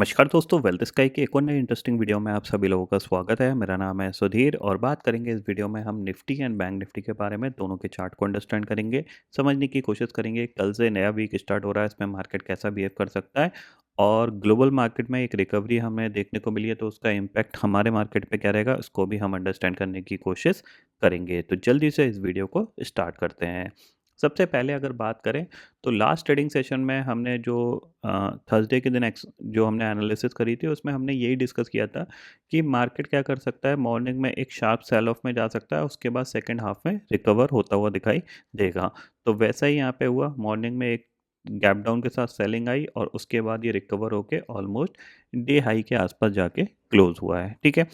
नमस्कार दोस्तों, wealth sky के एक और नई इंटरेस्टिंग वीडियो में आप सभी लोगों का स्वागत है। मेरा नाम है सुधीर और बात करेंगे इस वीडियो में हम निफ्टी एंड बैंक निफ्टी के बारे में। दोनों के चार्ट को अंडरस्टैंड करेंगे, समझने की कोशिश करेंगे कल से नया वीक स्टार्ट हो रहा है, इसमें मार्केट कैसा बिहेव कर सकता है और ग्लोबल मार्केट में एक रिकवरी हमें देखने को मिली है तो उसका इम्पैक्ट हमारे मार्केट पे क्या रहेगा, इसको भी हम अंडरस्टैंड करने की कोशिश करेंगे। तो जल्दी से इस वीडियो को स्टार्ट करते हैं। सबसे पहले अगर बात करें तो लास्ट ट्रेडिंग सेशन में हमने जो थर्सडे के दिन जो हमने एनालिसिस करी थी उसमें हमने यही डिस्कस किया था कि मार्केट क्या कर सकता है। मॉर्निंग में एक शार्प सेल ऑफ में जा सकता है, उसके बाद सेकंड हाफ में रिकवर होता हुआ दिखाई देगा। तो वैसा ही यहाँ पे हुआ, मॉर्निंग में एक गैप डाउन के साथ सेलिंग आई और उसके बाद ये रिकवर होके ऑलमोस्ट डे हाई के आसपास जाके क्लोज हुआ है। ठीक है,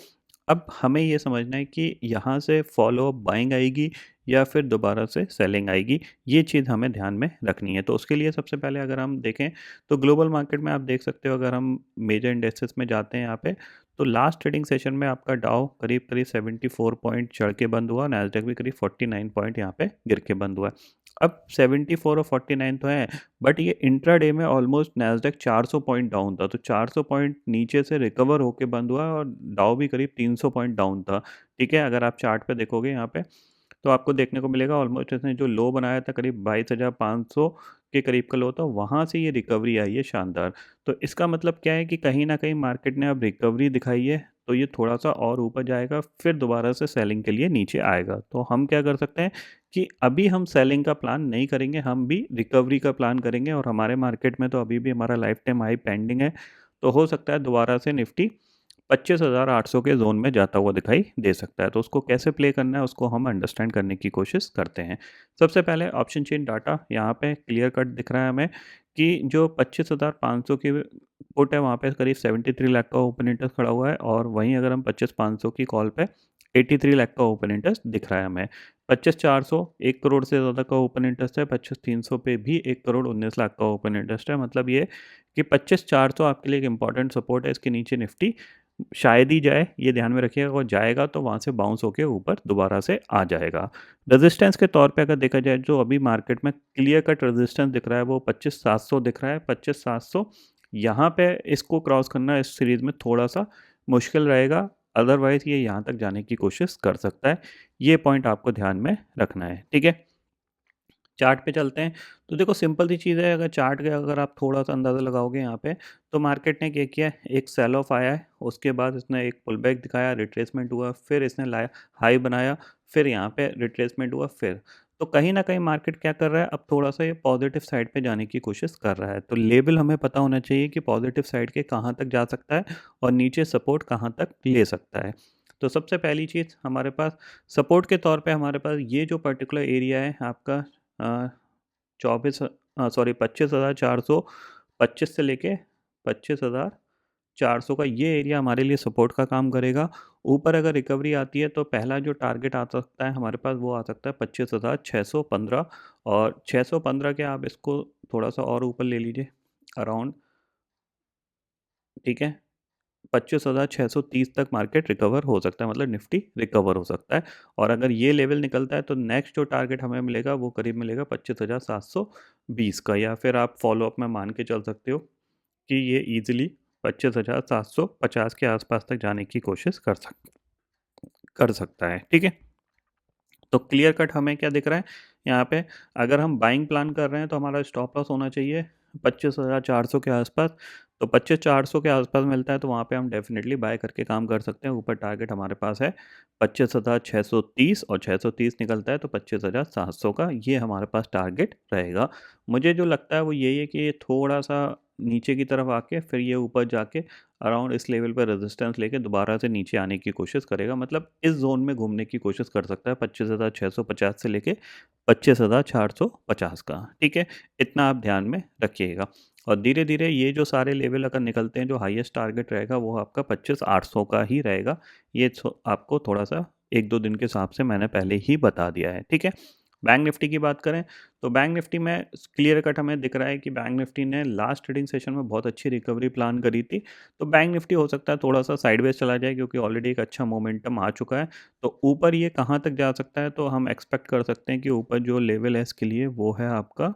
अब हमें ये समझना है कि यहाँ से फॉलो अप बाइंग आएगी या फिर दोबारा से सेलिंग आएगी, ये चीज़ हमें ध्यान में रखनी है। तो उसके लिए सबसे पहले अगर हम देखें तो ग्लोबल मार्केट में आप देख सकते हो, अगर हम मेजर इंडेक्सेस में जाते हैं यहाँ पे, तो लास्ट ट्रेडिंग सेशन में आपका डाउ करीब करीब 74 पॉइंट चढ़ के बंद हुआ, नैस्डैक भी करीब 49 पॉइंट यहाँ पे गिर के बंद हुआ। अब 74 और 49 तो है, बट ये इंट्राडे में ऑलमोस्ट नैस्डैक 400 पॉइंट डाउन था, तो 400 पॉइंट नीचे से रिकवर होके बंद हुआ और डाउ भी करीब 300 पॉइंट डाउन था। ठीक है, अगर आप चार्ट पे देखोगे यहाँ पे तो आपको देखने को मिलेगा ऑलमोस्ट इसने जो लो बनाया था करीब 22,500 के करीब का लो था, वहाँ से ये रिकवरी आई है शानदार। तो इसका मतलब क्या है कि कहीं न कहीं मार्केट ने अब रिकवरी दिखाई है, तो ये थोड़ा-सा और ऊपर जाएगा, फिर दोबारा से सेलिंग के लिए नीचे आएगा। तो हम क्या कर सकते हैं कि अभी हम सेलिंग का प्लान नहीं करेंगे, हम भी रिकवरी का प्लान करेंगे और हमारे मार्केट में तो अभी भी हमारा लाइफ टाइम हाई पेंडिंग है। तो हो सकता है दोबारा से निफ्टी 25,800 के ज़ोन में जाता हुआ दिखाई दे सकता है। तो उसको कैसे प्ले करना है, उसको हम अंडरस्टैंड करने की कोशिश करते हैं। सबसे पहले ऑप्शन चेन डाटा यहाँ पे क्लियर कट दिख रहा है हमें कि जो 25,500 की पुट है वहाँ पे करीब 73 लाख का ओपन इंटरेस्ट खड़ा हुआ है और वहीं अगर हम 25,500 की कॉल पे 83 लाख का ओपन इंटरेस्ट दिख रहा है हमें। 25,400 1 करोड़ से ज़्यादा का ओपन इंटरेस्ट है, 25,300 पे भी 1 करोड़ 19 लाख का ओपन इंटरेस्ट है। मतलब ये कि 25,400 आपके लिए एक इंपॉर्टेंट सपोर्ट है। इसके नीचे निफ्टी शायद ही जाए, ये ध्यान में रखिएगा, और जाएगा तो वहाँ से बाउंस होके ऊपर दोबारा से आ जाएगा। रेजिस्टेंस के तौर पे अगर देखा जाए, जो अभी मार्केट में क्लियर कट रेजिस्टेंस दिख रहा है वो 25,700 दिख रहा है। 25,700 यहाँ पे इसको क्रॉस करना इस सीरीज़ में थोड़ा-सा मुश्किल रहेगा, अदरवाइज़ ये यहाँ तक जाने की कोशिश कर सकता है। ये पॉइंट आपको ध्यान में रखना है, ठीक है? चार्ट पे चलते हैं, तो देखो सिंपल सी चीज़ है, अगर चार्ट का अगर आप थोड़ा-सा अंदाज़ा लगाओगे यहाँ पे, तो मार्केट ने क्या किया, एक सेल ऑफ आया है, उसके बाद इसने एक पुल बैक दिखाया, रिट्रेसमेंट हुआ, फिर इसने लाया हाई बनाया, फिर यहाँ पे रिट्रेसमेंट हुआ फिर। तो कहीं न कहीं मार्केट क्या कर रहा है, अब थोड़ा-सा ये पॉजिटिव साइड पे जाने की कोशिश कर रहा है। तो लेवल हमें पता होना चाहिए कि पॉजिटिव साइड के कहाँ तक जा सकता है और नीचे सपोर्ट कहाँ तक ले सकता है। तो सबसे पहली चीज़ हमारे पास सपोर्ट के तौर पे हमारे पास ये जो पर्टिकुलर एरिया है आपका, अ, 25,400, 25 से लेके 25,400 का ये एरिया हमारे लिए सपोर्ट का काम करेगा। ऊपर अगर रिकवरी आती है तो पहला जो टारगेट आ सकता है हमारे पास, वो आ सकता है 25,615, और 615 के आप इसको थोड़ा-सा और ऊपर ले लीजिए अराउंड, ठीक है? 25,630 तक मार्केट रिकवर हो सकता है, मतलब निफ्टी रिकवर हो सकता है। और अगर ये लेवल निकलता है तो नेक्स्ट जो टारगेट हमें मिलेगा वो करीब मिलेगा 25,720 का, या फिर आप फॉलो अप में मान के चल सकते हो कि ये ईजिली 25,750 के आसपास तक जाने की कोशिश कर सकता है, ठीक है? तो क्लियर कट हमें क्या दिख रहा है यहाँ पे, अगर हम बाइंग प्लान कर रहे हैं तो हमारा स्टॉप लॉस होना चाहिए 25,400 के आसपास। तो 25,400 के आसपास मिलता है तो वहाँ पे हम डेफिनेटली बाय करके काम कर सकते हैं। ऊपर टारगेट हमारे पास है 25,630, और 630 निकलता है तो 25,700 का ये हमारे पास टारगेट रहेगा। मुझे जो लगता है वो यही है कि ये थोड़ा सा नीचे की तरफ आके फिर ये ऊपर जाके अराउंड इस लेवल पर रेजिस्टेंस लेके दोबारा से नीचे आने की कोशिश करेगा, मतलब इस जोन में घूमने की कोशिश कर सकता है 25,650 से लेके 25,450 का, ठीक है? इतना आप ध्यान में रखिएगा। और धीरे धीरे ये जो सारे लेवल अगर निकलते हैं, जो हाईएस्ट टारगेट रहेगा वो आपका 25,800 का ही रहेगा। ये आपको थोड़ा सा एक दो दिन के हिसाब से मैंने पहले ही बता दिया है, ठीक है? बैंक निफ्टी की बात करें तो बैंक निफ्टी में क्लियर कट हमें दिख रहा है कि बैंक निफ्टी ने लास्ट ट्रेडिंग सेशन में बहुत अच्छी रिकवरी प्लान करी थी। तो बैंक निफ्टी हो सकता है थोड़ा सा साइडवेज चला जाए, क्योंकि ऑलरेडी एक अच्छा मोमेंटम आ चुका है। तो ऊपर ये कहाँ तक जा सकता है, तो हम एक्सपेक्ट कर सकते हैं कि ऊपर जो लेवल है इसके लिए वो है आपका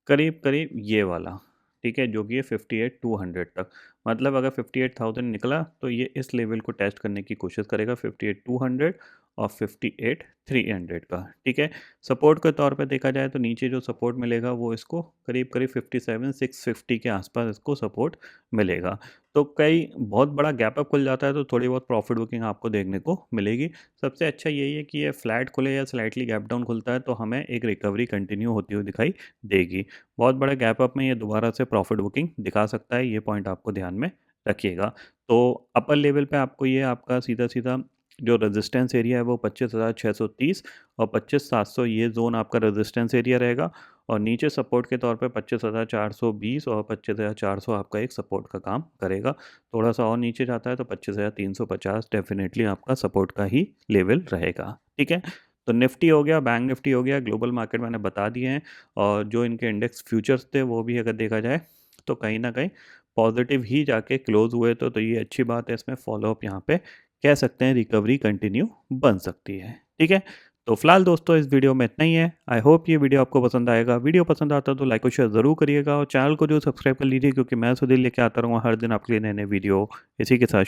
करीब करीब ये वाला, ठीक है, जो कि है 58,200 तक। मतलब अगर 58,000 निकला तो ये इस लेवल को टेस्ट करने की कोशिश करेगा 58,200 और 58,300 का। ठीक है, सपोर्ट के तौर पे देखा जाए तो नीचे जो सपोर्ट मिलेगा वो इसको करीब करीब 57,650 के आसपास इसको सपोर्ट मिलेगा। तो कई बहुत बड़ा गैप अप खुल जाता है तो थोड़ी बहुत प्रॉफिट बुकिंग आपको देखने को मिलेगी। सबसे अच्छा यही है कि ये फ्लैट खुले या स्लाइटली गैप डाउन खुलता है तो हमें एक रिकवरी कंटिन्यू होती हुई दिखाई देगी। बहुत बड़े गैप अप में ये दोबारा से प्रॉफिट बुकिंग दिखा सकता है, ये पॉइंट आपको ध्यान में रखिएगा। तो अपर लेवल पे आपको ये आपका सीधा-सीधा जो रेजिस्टेंस एरिया है वो 25,630 और 25,700 ये ज़ोन आपका रेजिस्टेंस एरिया रहेगा और नीचे सपोर्ट के तौर पे 25,420 और 25,400 आपका एक सपोर्ट का काम करेगा। थोड़ा सा और नीचे जाता है तो 25,350 डेफिनेटली आपका सपोर्ट का ही लेवल रहेगा। ठीक है? तो निफ्टी हो गया, बैंक निफ्टी हो गया, ग्लोबल मार्केट मैंने बता दिए हैं और जो इनके इंडेक्स फ्यूचर्स थे वो भी अगर देखा जाए तो कहीं न कहीं पॉजिटिव ही जाके क्लोज़ हुए तो ये अच्छी बात है, इसमें फ़ॉलो-अप यहाँ पे कह सकते हैं रिकवरी कंटिन्यू बन सकती है। ठीक है? तो फिलहाल दोस्तों इस वीडियो में इतना ही है। आई होप ये वीडियो आपको पसंद आएगा। वीडियो पसंद आता है तो लाइक और शेयर ज़रूर करिएगा और चैनल को जो सब्सक्राइब कर लीजिए क्योंकि मैं सुधीर लेके आता रहूँगा हर दिन आपके लिए नए-नए वीडियो। इसी के साथ